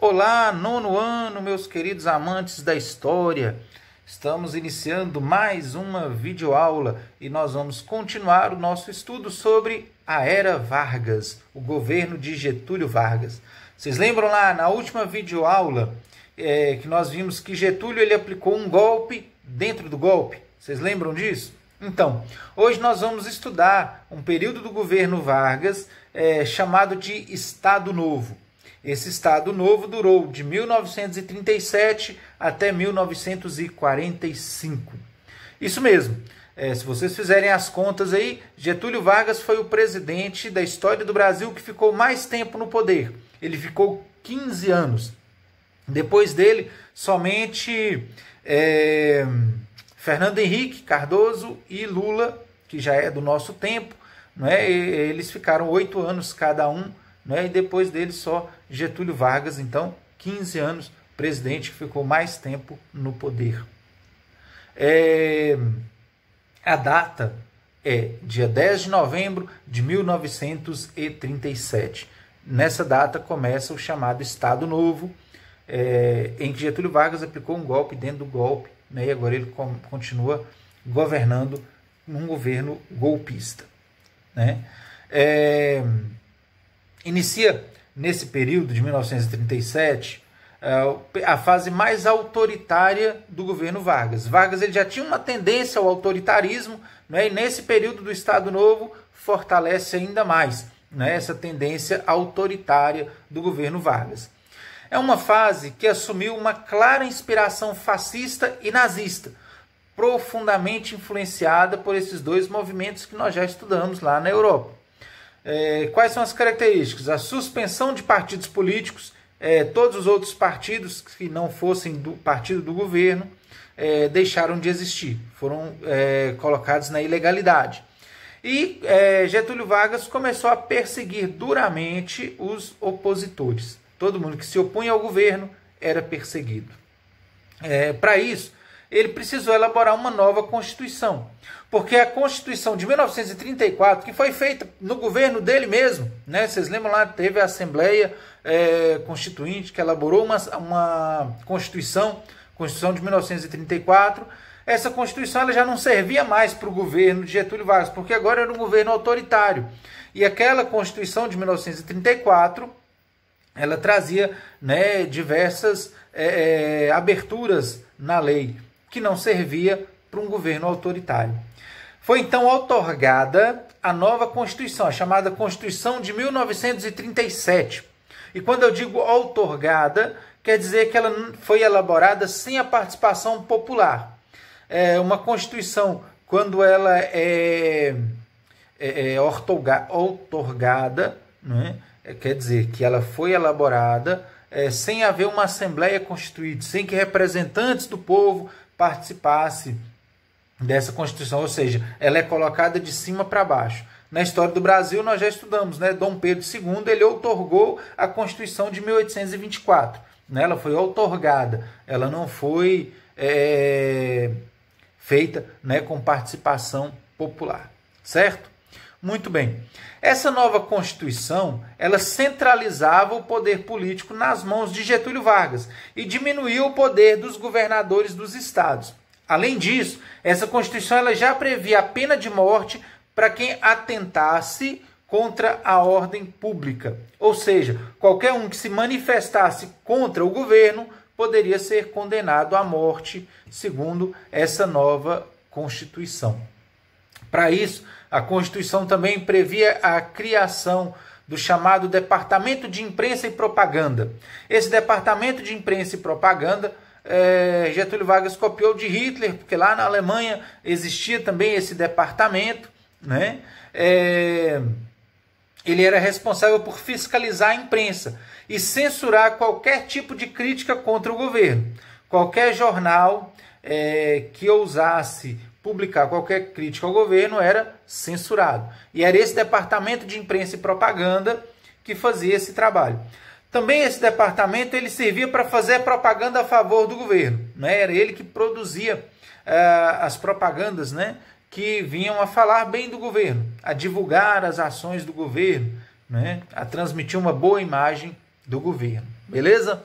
Olá, nono ano, meus queridos amantes da história. Estamos iniciando mais uma videoaula e nós vamos continuar o nosso estudo sobre a Era Vargas, o governo de Getúlio Vargas. Vocês lembram lá na última videoaula que nós vimos que Getúlio ele aplicou um golpe dentro do golpe? Vocês lembram disso? Então, hoje nós vamos estudar um período do governo Vargas chamado de Estado Novo. Esse Estado Novo durou de 1937 até 1945. Isso mesmo. Se vocês fizerem as contas aí, Getúlio Vargas foi o presidente da história do Brasil que ficou mais tempo no poder. Ele ficou 15 anos. Depois dele, somente Fernando Henrique Cardoso e Lula, que já é do nosso tempo, eles ficaram 8 anos cada um. E depois dele só Getúlio Vargas, então 15 anos, presidente que ficou mais tempo no poder. A data é dia 10 de novembro de 1937. Nessa data começa o chamado Estado Novo, em que Getúlio Vargas aplicou um golpe dentro do golpe, e agora ele continua governando num governo golpista. Inicia nesse período de 1937 a fase mais autoritária do governo Vargas. Vargas ele já tinha uma tendência ao autoritarismo, e nesse período do Estado Novo fortalece ainda mais essa tendência autoritária do governo Vargas. É uma fase que assumiu uma clara inspiração fascista e nazista, profundamente influenciada por esses dois movimentos que nós já estudamos lá na Europa. Quais são as características? A suspensão de partidos políticos, todos os outros partidos que não fossem do partido do governo deixaram de existir, foram colocados na ilegalidade. E Getúlio Vargas começou a perseguir duramente os opositores. Todo mundo que se opunha ao governo era perseguido. Para isso, ele precisou elaborar uma nova Constituição. Porque a Constituição de 1934, que foi feita no governo dele mesmo, vocês lembram lá, teve a Assembleia Constituinte, que elaborou uma Constituição de 1934. Essa Constituição ela já não servia mais para o governo de Getúlio Vargas, porque agora era um governo autoritário. E aquela Constituição de 1934, ela trazia diversas aberturas na lei, que não servia para um governo autoritário. Foi então outorgada a nova Constituição, a chamada Constituição de 1937. E quando eu digo outorgada, quer dizer que ela foi elaborada sem a participação popular. Uma Constituição, quando ela é outorgada, quer dizer que ela foi elaborada sem haver uma Assembleia Constituinte, sem que representantes do povo participassem dessa Constituição, ou seja, ela é colocada de cima para baixo. Na história do Brasil nós já estudamos, Dom Pedro II ele outorgou a Constituição de 1824, ela foi outorgada, ela não foi feita com participação popular, certo? Muito bem. Essa nova Constituição, ela centralizava o poder político nas mãos de Getúlio Vargas e diminuiu o poder dos governadores dos estados. Além disso, essa Constituição ela já previa a pena de morte para quem atentasse contra a ordem pública. Ou seja, qualquer um que se manifestasse contra o governo poderia ser condenado à morte, segundo essa nova Constituição. Para isso, a Constituição também previa a criação do chamado Departamento de Imprensa e Propaganda. Esse Departamento de Imprensa e Propaganda, Getúlio Vargas copiou de Hitler, porque lá na Alemanha existia também esse departamento. Ele era responsável por fiscalizar a imprensa e censurar qualquer tipo de crítica contra o governo. Qualquer jornal que ousasse publicar qualquer crítica ao governo era censurado. E era esse Departamento de Imprensa e Propaganda que fazia esse trabalho. Também esse departamento ele servia para fazer propaganda a favor do governo. Era ele que produzia as propagandas que vinham a falar bem do governo, a divulgar as ações do governo, a transmitir uma boa imagem do governo. Beleza?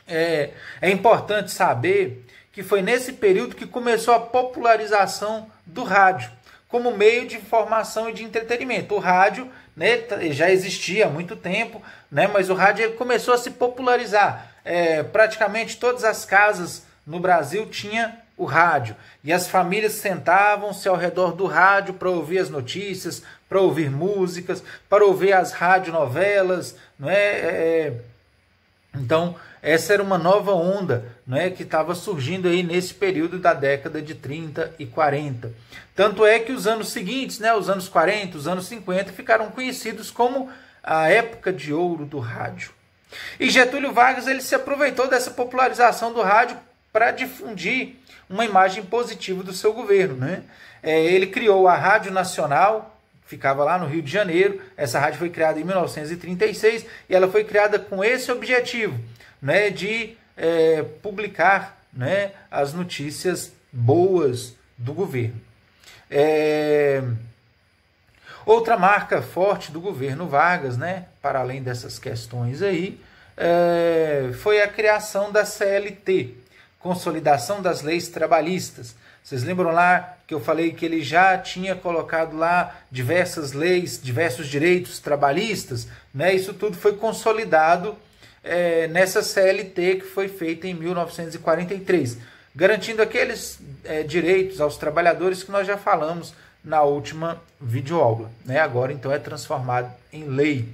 É importante saber que foi nesse período que começou a popularização do rádio como meio de informação e de entretenimento. O rádio, né, já existia há muito tempo, né, mas o rádio começou a se popularizar. Praticamente todas as casas no Brasil tinham o rádio. E as famílias sentavam-se ao redor do rádio para ouvir as notícias, para ouvir músicas, para ouvir as radionovelas, não é? Então, essa era uma nova onda, né, que estava surgindo aí nesse período da década de 30 e 40. Tanto é que os anos seguintes, né, os anos 40, os anos 50, ficaram conhecidos como a época de ouro do rádio. E Getúlio Vargas ele se aproveitou dessa popularização do rádio para difundir uma imagem positiva do seu governo, né? Ele criou a Rádio Nacional, ficava lá no Rio de Janeiro. Essa rádio foi criada em 1936 e ela foi criada com esse objetivo, né, de publicar, né, as notícias boas do governo. Outra marca forte do governo Vargas, né, para além dessas questões aí, foi a criação da CLT, Consolidação das Leis Trabalhistas. Vocês lembram lá que eu falei que ele já tinha colocado lá diversas leis, diversos direitos trabalhistas, né? Isso tudo foi consolidado nessa CLT que foi feita em 1943, garantindo aqueles direitos aos trabalhadores que nós já falamos na última videoaula, né? Agora então é transformado em lei.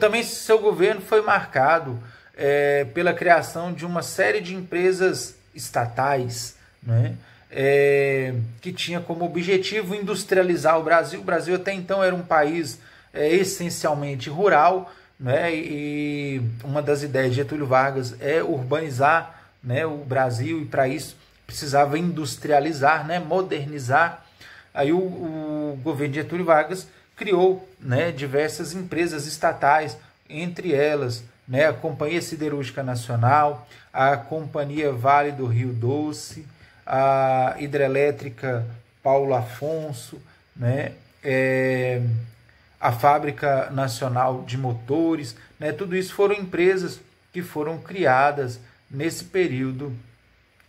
Também seu governo foi marcado pela criação de uma série de empresas estatais, né, que tinha como objetivo industrializar o Brasil. O Brasil até então era um país essencialmente rural, né, e uma das ideias de Getúlio Vargas é urbanizar, né, o Brasil, e para isso precisava industrializar, né, modernizar. Aí o governo de Getúlio Vargas criou, né, diversas empresas estatais, entre elas, né, a Companhia Siderúrgica Nacional, a Companhia Vale do Rio Doce, a Hidrelétrica Paulo Afonso, né, a Fábrica Nacional de Motores, né, tudo isso foram empresas que foram criadas nesse período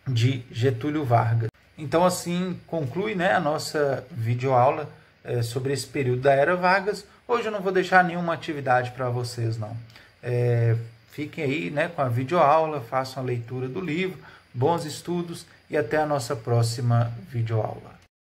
de Getúlio Vargas. Então assim conclui, né, a nossa videoaula sobre esse período da Era Vargas. Hoje eu não vou deixar nenhuma atividade para vocês, não. Fiquem aí, né, com a videoaula, façam a leitura do livro, bons estudos e até a nossa próxima videoaula.